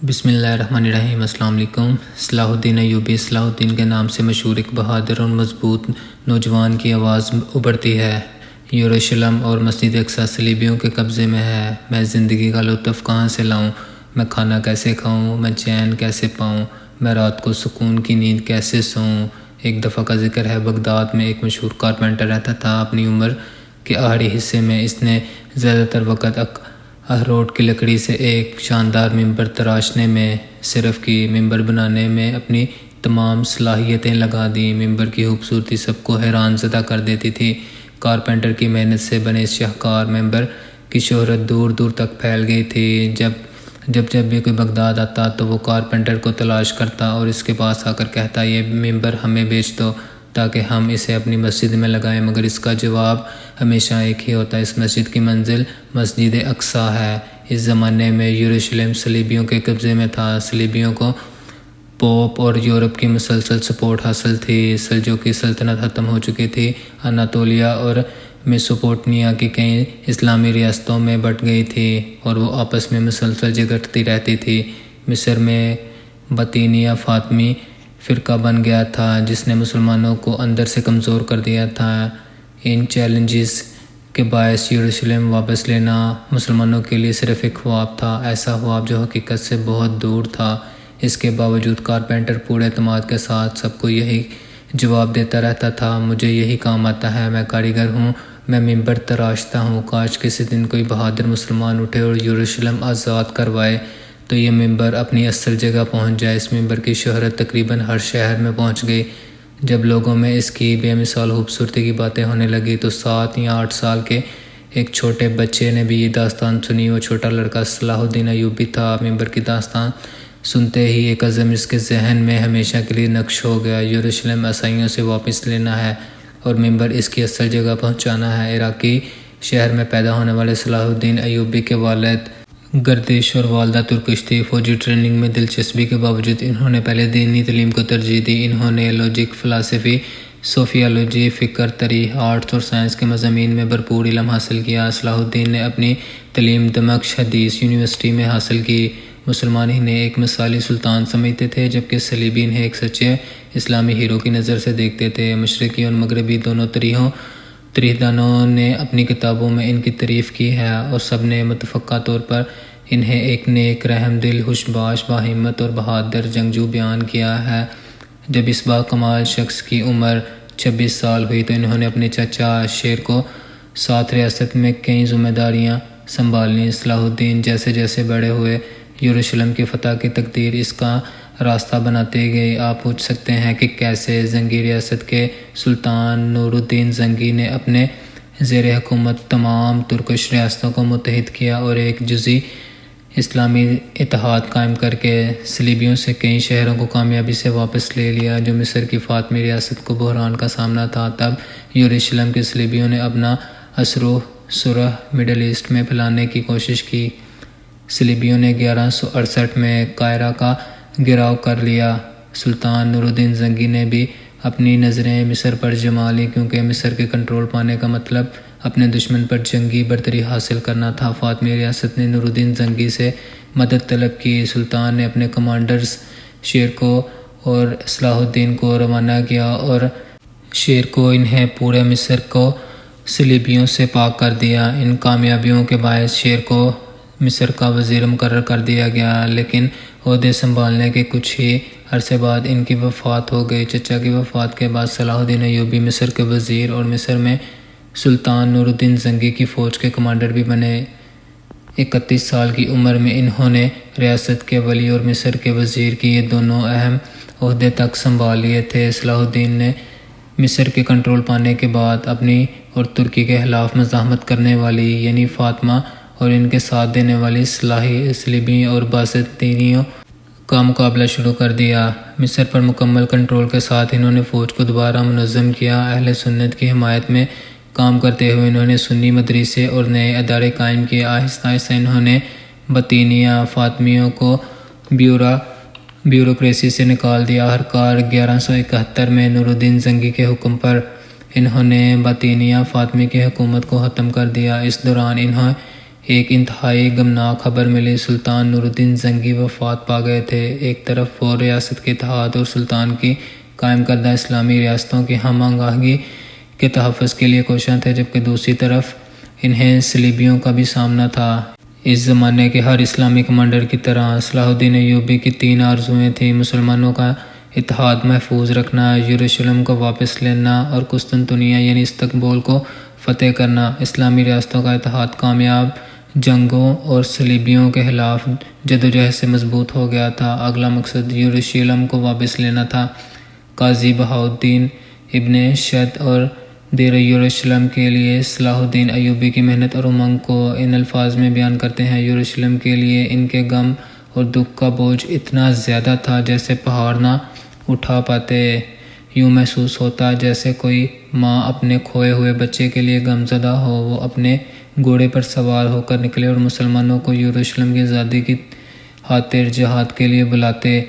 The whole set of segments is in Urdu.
بسم اللہ الرحمن الرحیم۔ السلام علیکم۔ صلاح الدین ایوبی صلاح الدین کے نام سے مشہور ایک بہادر اور مضبوط نوجوان کی آواز ابھرتی ہے۔ یروشلم اور مسجد اقصی صلیبیوں کے قبضے میں ہے۔ میں زندگی کا لطف کہاں سے لاؤں؟ میں کھانا کیسے کھاؤں؟ میں چین کیسے پاؤں؟ میں رات کو سکون کی نیند کیسے سوؤں؟ ایک دفعہ کا ذکر ہے، بغداد میں ایک مشہور کارپینٹر رہتا تھا۔ اپنی عمر کے آخری حصے میں اس نے زیادہ تر وقت اخروٹ کی لکڑی سے ایک شاندار ممبر تراشنے میں صرف کی۔ ممبر بنانے میں اپنی تمام صلاحیتیں لگا دیں۔ ممبر کی خوبصورتی سب کو حیران زدہ کر دیتی تھی۔ کارپینٹر کی محنت سے بنے اس شاہکار ممبر کی شہرت دور دور تک پھیل گئی تھی۔ جب بھی کوئی بغداد آتا تو وہ کارپینٹر کو تلاش کرتا اور اس کے پاس آ کر کہتا، یہ ممبر ہمیں بیچ دو تاکہ ہم اسے اپنی مسجد میں لگائیں، مگر اس کا جواب ہمیشہ ایک ہی ہوتا، اس مسجد کی منزل مسجد اقصی ہے۔ اس زمانے میں یروشلم صلیبیوں کے قبضے میں تھا۔ صلیبیوں کو پوپ اور یورپ کی مسلسل سپورٹ حاصل تھی۔ سلجوقی سلطنت ختم ہو چکی تھی۔ اناطولیہ اور میسوپوٹیمیا کی کئی اسلامی ریاستوں میں بٹ گئی تھی اور وہ آپس میں مسلسل جھگڑتی رہتی تھی۔ مصر میں بطینیہ فاطمی فرقہ بن گیا تھا جس نے مسلمانوں کو اندر سے کمزور کر دیا تھا۔ ان چیلنجز کے باعث یروشلم واپس لینا مسلمانوں کے لیے صرف ایک خواب تھا، ایسا خواب جو حقیقت سے بہت دور تھا۔ اس کے باوجود کارپینٹر پورے اعتماد کے ساتھ سب کو یہی جواب دیتا رہتا تھا، مجھے یہی کام آتا ہے، میں کاریگر ہوں، میں ممبر تراشتا ہوں۔ کاش کسی دن کوئی بہادر مسلمان اٹھے اور یروشلم آزاد کروائے تو یہ ممبر اپنی اصل جگہ پہنچ جائے۔ اس ممبر کی شہرت تقریباً ہر شہر میں پہنچ گئی۔ جب لوگوں میں اس کی بے مثال خوبصورتی کی باتیں ہونے لگی تو 7 یا 8 سال کے ایک چھوٹے بچے نے بھی یہ داستان سنی۔ وہ چھوٹا لڑکا صلاح الدین ایوبی تھا۔ ممبر کی داستان سنتے ہی ایک عزم اس کے ذہن میں ہمیشہ کے لیے نقش ہو گیا، یروشلم عیسائیوں سے واپس لینا ہے اور ممبر اس کی اصل جگہ پہنچانا ہے۔ عراقی شہر میں پیدا ہونے والے صلاح الدین ایوبی کے والد گردش اور والدہ ترکش تھی۔ فوجی ٹریننگ میں دلچسپی کے باوجود انہوں نے پہلے دینی تعلیم کو ترجیح دی۔ انہوں نے لاجک، فلسفی، صوفیالوجی، فکر، تاریخ، آرٹس اور سائنس کے مضامین میں بھرپور علم حاصل کیا۔ صلاح الدین نے اپنی تعلیم دمشق حدیث یونیورسٹی میں حاصل کی۔ مسلمان انہیں ایک مثالی سلطان سمجھتے تھے جبکہ صلیبی انہیں ایک سچے اسلامی ہیرو کی نظر سے دیکھتے تھے۔ مشرقی اور مغربی دونوں تاریخ دانوں نے اپنی کتابوں میں ان کی تعریف کی ہے اور سب نے متفقہ طور پر انہیں ایک نیک، رحم دل، ہوشباش، باہمت اور بہادر جنگجو بیان کیا ہے۔ جب اس باکمال شخص کی عمر 26 سال ہوئی تو انہوں نے اپنے چچا شیر کو ساتھ ریاست میں کئی ذمہ داریاں سنبھالیں۔ صلاح الدین جیسے جیسے بڑے ہوئے، یروشلم کی فتح کی تقدیر اس کا راستہ بناتے گئی۔ آپ پوچھ سکتے ہیں کہ کیسے؟ زنگی ریاست کے سلطان نور الدین زنگی نے اپنے زیر حکومت تمام ترکش ریاستوں کو متحد کیا اور ایک جزوی اسلامی اتحاد قائم کر کے صلیبیوں سے کئی شہروں کو کامیابی سے واپس لے لیا جو مصر کی فاطمی ریاست کو بحران کا سامنا تھا۔ تب یروشلم کے صلیبیوں نے اپنا اثر و رسوخ مڈل ایسٹ میں پھیلانے کی کوشش کی۔ صلیبیوں نے 1168 میں قاہرہ کا گھیراؤ کر لیا۔ سلطان نور الدین زنگی نے بھی اپنی نظریں مصر پر جما لیں کیونکہ مصر کے کنٹرول پانے کا مطلب اپنے دشمن پر جنگی برتری حاصل کرنا تھا۔ فاطمی ریاست نے نور الدین زنگی سے مدد طلب کی۔ سلطان نے اپنے کمانڈرز شیر کو اور صلاح الدین کو روانہ کیا اور شیر کو انہیں پورے مصر کو صلیبیوں سے پاک کر دیا۔ ان کامیابیوں کے باعث شیر کو مصر کا وزیر مقرر کر دیا گیا، لیکن عہدے سنبھالنے کے کچھ ہی عرصے بعد ان کی وفات ہو گئی۔ چچا کی وفات کے بعد صلاح الدین ایوبی مصر کے وزیر اور مصر میں سلطان نور الدین زنگی کی فوج کے کمانڈر بھی بنے۔ 31 سال کی عمر میں انہوں نے ریاست کے ولی اور مصر کے وزیر کی یہ دونوں اہم عہدے تک سنبھال لیے تھے۔ صلاح الدین نے مصر کے کنٹرول پانے کے بعد اپنی اور ترکی کے خلاف مزاحمت کرنے والی یعنی فاطمہ اور ان کے ساتھ دینے والی صلیبی اور بازنطینیوں کا مقابلہ شروع کر دیا۔ مصر پر مکمل کنٹرول کے ساتھ انہوں نے فوج کو دوبارہ منظم کیا۔ اہل سنت کی حمایت میں کام کرتے ہوئے انہوں نے سنی مدرسے اور نئے ادارے قائم کیے۔ آہستہ آہستہ انہوں نے بطینیہ فاطمیوں کو بیوروکریسی سے نکال دیا۔ آخرکار 1171 میں نور الدین زنگی کے حکم پر انہوں نے بطینیہ فاطمی کی حکومت کو ختم کر دیا۔ اس دوران ایک انتہائی غمناک خبر ملی۔ سلطان نور الدین زنگی وفات پا گئے تھے۔ ایک طرف وہ ریاست کے اتحاد اور سلطان کی قائم کردہ اسلامی ریاستوں کی ہم آہنگی کے تحفظ کے لیے کوشاں تھے، جبکہ دوسری طرف انہیں صلیبیوں کا بھی سامنا تھا۔ اس زمانے کے ہر اسلامی کمانڈر کی طرح صلاح الدین ایوبی کی 3 آرزوئیں تھیں: مسلمانوں کا اتحاد محفوظ رکھنا، یروشلم کو واپس لینا اور قسطنطنیہ یعنی استنبول کو فتح کرنا۔ اسلامی ریاستوں کا اتحاد کامیاب جنگوں اور صلیبیوں کے خلاف جدوجہد سے مضبوط ہو گیا تھا۔ اگلا مقصد یروشلم کو واپس لینا تھا۔ قاضی بہاؤالدین ابن شد اور دیر یروشلم کے لیے صلاح الدین ایوبی کی محنت اور امنگ کو ان الفاظ میں بیان کرتے ہیں: یروشلم کے لیے ان کے غم اور دکھ کا بوجھ اتنا زیادہ تھا جیسے پہاڑ نہ اٹھا پاتے۔ یوں محسوس ہوتا جیسے کوئی ماں اپنے کھوئے ہوئے بچے کے لیے غمزدہ ہو۔ وہ اپنے گھوڑے پر سوار ہو کر نکلے اور مسلمانوں کو یروشلم کی آزادی کی خاطر جہاد کے لیے بلاتے۔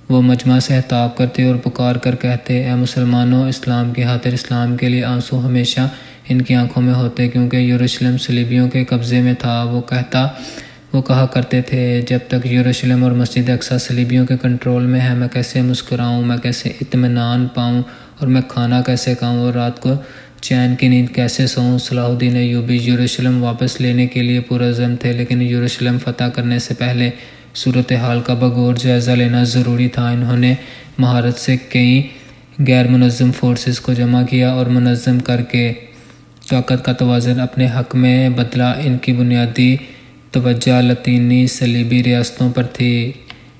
وہ مجمع سے خطاب کرتے اور پکار کر کہتے: اے مسلمانوں، اسلام کی خاطر اسلام کے لیے آنسو ہمیشہ ان کی آنکھوں میں ہوتے، کیونکہ یروشلم صلیبیوں کے قبضے میں تھا۔ وہ کہا کرتے تھے: جب تک یروشلم اور مسجد اقصی صلیبیوں کے کنٹرول میں ہے، میں کیسے مسکراؤں، میں کیسے اطمینان پاؤں، اور میں کھانا کیسے کھاؤں اور رات کو چین کی نیند کیسے سوؤں۔ صلاح الدین ایوبی یروشلم واپس لینے کے لیے پرعزم تھے، لیکن یروشلم فتح کرنے سے پہلے صورتحال کا بغور جائزہ لینا ضروری تھا۔ انہوں نے مہارت سے کئی غیر منظم فورسز کو جمع کیا اور منظم کر کے طاقت کا توازن اپنے حق میں بدلا۔ ان کی بنیادی توجہ لاطینی صلیبی ریاستوں پر تھی۔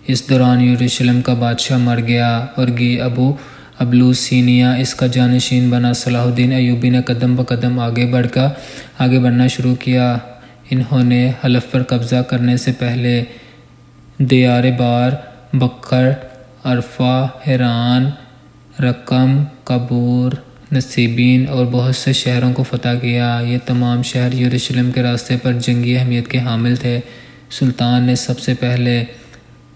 اس دوران یروشلم کا بادشاہ مر گیا اور ابو ابلوسینیا اس کا جانشین بنا۔ صلاح الدین ایوبی نے قدم بقدم آگے بڑھنا شروع کیا۔ انہوں نے حلب پر قبضہ کرنے سے پہلے دیار بار، بکر، عرفہ، حران، رقم، قبور، نصیبین اور بہت سے شہروں کو فتح کیا۔ یہ تمام شہر یروشلم کے راستے پر جنگی اہمیت کے حامل تھے۔ سلطان نے سب سے پہلے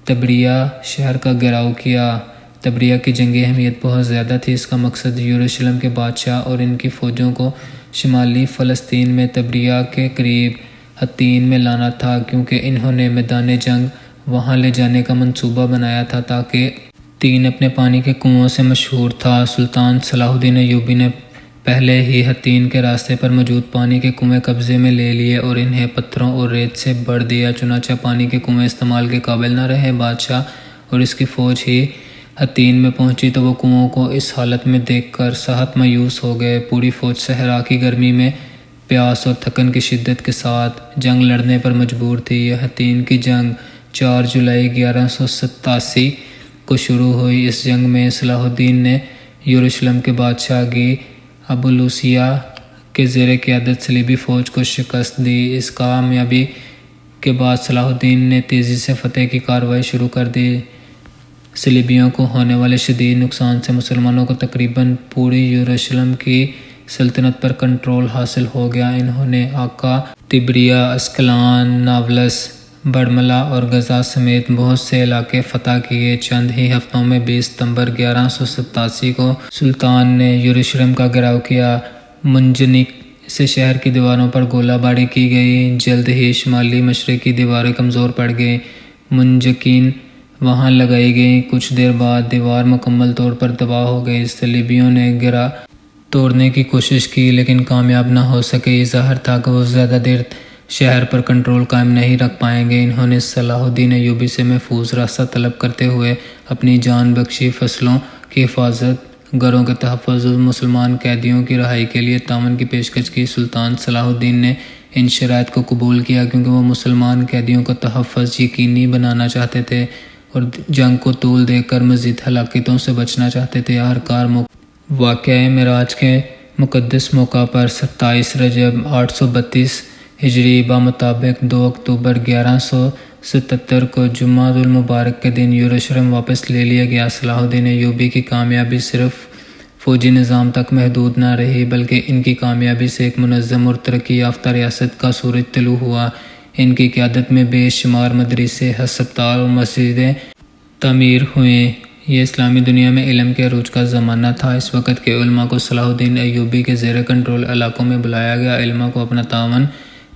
طبریہ شہر کا گھیراؤ کیا۔ طبریہ کی جنگی اہمیت بہت زیادہ تھی۔ اس کا مقصد یروشلم کے بادشاہ اور ان کی فوجوں کو شمالی فلسطین میں طبریہ کے قریب حطین میں لانا تھا، کیونکہ انہوں نے میدان جنگ وہاں لے جانے کا منصوبہ بنایا تھا تاکہ حطین اپنے پانی کے کنووں سے مشہور تھا۔ سلطان صلاح الدین ایوبی نے پہلے ہی حطین کے راستے پر موجود پانی کے کنویں قبضے میں لے لیے اور انہیں پتھروں اور ریت سے بھر دیا، چنانچہ پانی کے کنویں استعمال کے قابل نہ رہے۔ بادشاہ اور اس کی فوج ہی حطین میں پہنچی تو وہ کنووں کو اس حالت میں دیکھ کر سخت مایوس ہو گئے۔ پوری فوج صحرا کی گرمی میں پیاس اور تھکن کی شدت کے ساتھ جنگ لڑنے پر مجبور تھی۔ یہ حطین کی جنگ 4 جولائی 1187 کو شروع ہوئی۔ اس جنگ میں صلاح الدین نے یروشلم کے بادشاہ ابو لوسیہ کے زیر قیادت صلیبی فوج کو شکست دی۔ اس کامیابی کے بعد صلاح الدین نے تیزی سے فتح کی کارروائی شروع کر دی۔ صلیبیوں کو ہونے والے شدید نقصان سے مسلمانوں کو تقریباً پوری یروشلم کی سلطنت پر کنٹرول حاصل ہو گیا۔ انہوں نے عکا، طبریہ، اسکلان، نابلس، برملا اور غزہ سمیت بہت سے علاقے فتح کیے۔ چند ہی ہفتوں میں 20 ستمبر 1187 کو سلطان نے یروشلم کا گھیراؤ کیا۔ منجنیق سے شہر کی دیواروں پر گولہ باری کی گئی۔ جلد ہی شمالی مشرقی دیواریں کمزور پڑ گئیں۔ منجنیق وہاں لگائی گئیں۔ کچھ دیر بعد دیوار مکمل طور پر تباہ ہو گئی۔ صلیبیوں نے گھیرا توڑنے کی کوشش کی لیکن کامیاب نہ ہو سکے۔ یہ ظاہر تھا کہ وہ زیادہ دیر شہر پر کنٹرول قائم نہیں رکھ پائیں گے۔ انہوں نے صلاح الدین ایوبی سے محفوظ راستہ طلب کرتے ہوئے اپنی جان بخشی۔ فصلوں کی حفاظت، گھروں کے تحفظ اور مسلمان قیدیوں کی رہائی کے لیے تعاون کی پیشکش کی۔ سلطان صلاح الدین نے ان شرائط کو قبول کیا کیونکہ وہ مسلمان قیدیوں کا تحفظ یقینی بنانا چاہتے تھے اور جنگ کو طول دے کر مزید ہلاکتوں سے بچنا چاہتے تھے۔ آخرکار واقعہ معراج کے مقدس موقع پر 27 رجب 832 ہجری بمطابق 2 اکتوبر 1177 کو جمعہ المبارک کے دن یروشلم واپس لے لیا گیا۔ صلاح الدین ایوبی کی کامیابی صرف فوجی نظام تک محدود نہ رہی بلکہ ان کی کامیابی سے ایک منظم اور ترقی یافتہ ریاست کا سورج طلوع ہوا۔ ان کی قیادت میں بے شمار مدرسے، ہسپتال اور مسجدیں تعمیر ہوئیں۔ یہ اسلامی دنیا میں علم کے عروج کا زمانہ تھا۔ اس وقت کے علماء کو صلاح الدین ایوبی کے زیر کنٹرول علاقوں میں بلایا گیا۔ علماء کو اپنا تعاون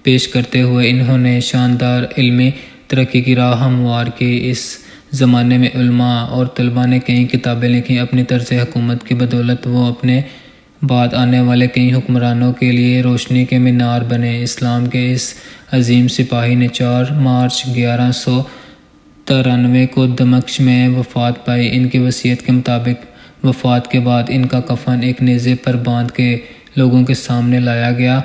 پیش کرتے ہوئے انہوں نے شاندار علمی ترقی کی راہ ہموار کی۔ اس زمانے میں علماء اور طلباء نے کئی کتابیں لکھی۔ اپنی طرز حکومت کی بدولت وہ اپنے بعد آنے والے کئی حکمرانوں کے لیے روشنی کے مینار بنے۔ اسلام کے اس عظیم سپاہی نے 4 مارچ 1193 کو دمشق میں وفات پائی۔ ان کی وصیت کے مطابق وفات کے بعد ان کا کفن ایک نیزے پر باندھ کے لوگوں کے سامنے لایا گیا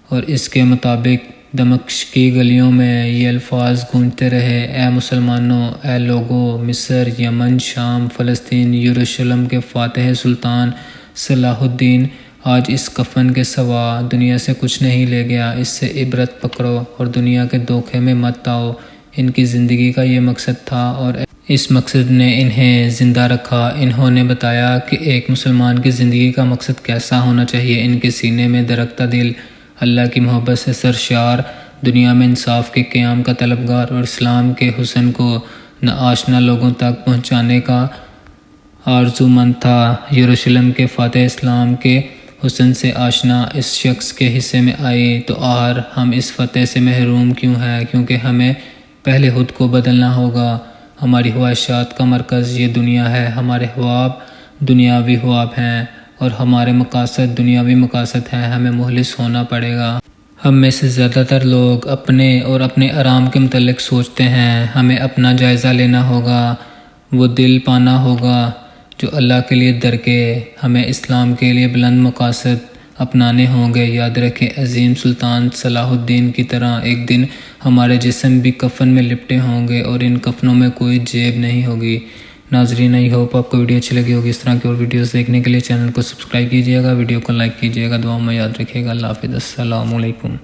اور اس کے مطابق دمشق کی گلیوں میں یہ الفاظ گونجتے رہے: اے مسلمانوں، اے لوگو، مصر، یمن، شام، فلسطین، یروشلم کے فاتح سلطان صلاح الدین آج اس کفن کے سوا دنیا سے کچھ نہیں لے گیا۔ اس سے عبرت پکڑو اور دنیا کے دھوکے میں مت آؤ۔ ان کی زندگی کا یہ مقصد تھا اور اس مقصد نے انہیں زندہ رکھا۔ انہوں نے بتایا کہ ایک مسلمان کی زندگی کا مقصد کیسا ہونا چاہیے۔ ان کے سینے میں درختہ دل، اللہ کی محبت سے سرشار، دنیا میں انصاف کے قیام کا طلبگار اور اسلام کے حسن کو ناآشنا لوگوں تک پہنچانے کا آرزومند تھا۔ یروشلم کے فاتح اسلام کے حسن سے آشنا اس شخص کے حصے میں آئی تو آخر ہم اس فتح سے محروم کیوں ہیں؟ کیونکہ ہمیں پہلے خود کو بدلنا ہوگا۔ ہماری خواہشات کا مرکز یہ دنیا ہے، ہمارے خواب دنیاوی خواب ہیں اور ہمارے مقاصد دنیاوی مقاصد ہیں۔ ہمیں مخلص ہونا پڑے گا۔ ہم میں سے زیادہ تر لوگ اپنے اور اپنے آرام کے متعلق سوچتے ہیں۔ ہمیں اپنا جائزہ لینا ہوگا، وہ دل پانا ہوگا جو اللہ کے لیے درکے۔ ہمیں اسلام کے لیے بلند مقاصد اپنانے ہوں گے۔ یاد رکھیں، عظیم سلطان صلاح الدین کی طرح ایک دن ہمارے جسم بھی کفن میں لپٹے ہوں گے اور ان کفنوں میں کوئی جیب نہیں ہوگی۔ ناظرین، آئی ہوپ آپ کو ویڈیو اچھی لگی ہوگی۔ اس طرح کی اور ویڈیوز دیکھنے کے لیے چینل کو سبسکرائب کیجیے گا، ویڈیو کو لائک کیجیے گا، دعاؤں میں یاد رکھیے گا۔ اللہ حافظ، السلام علیکم۔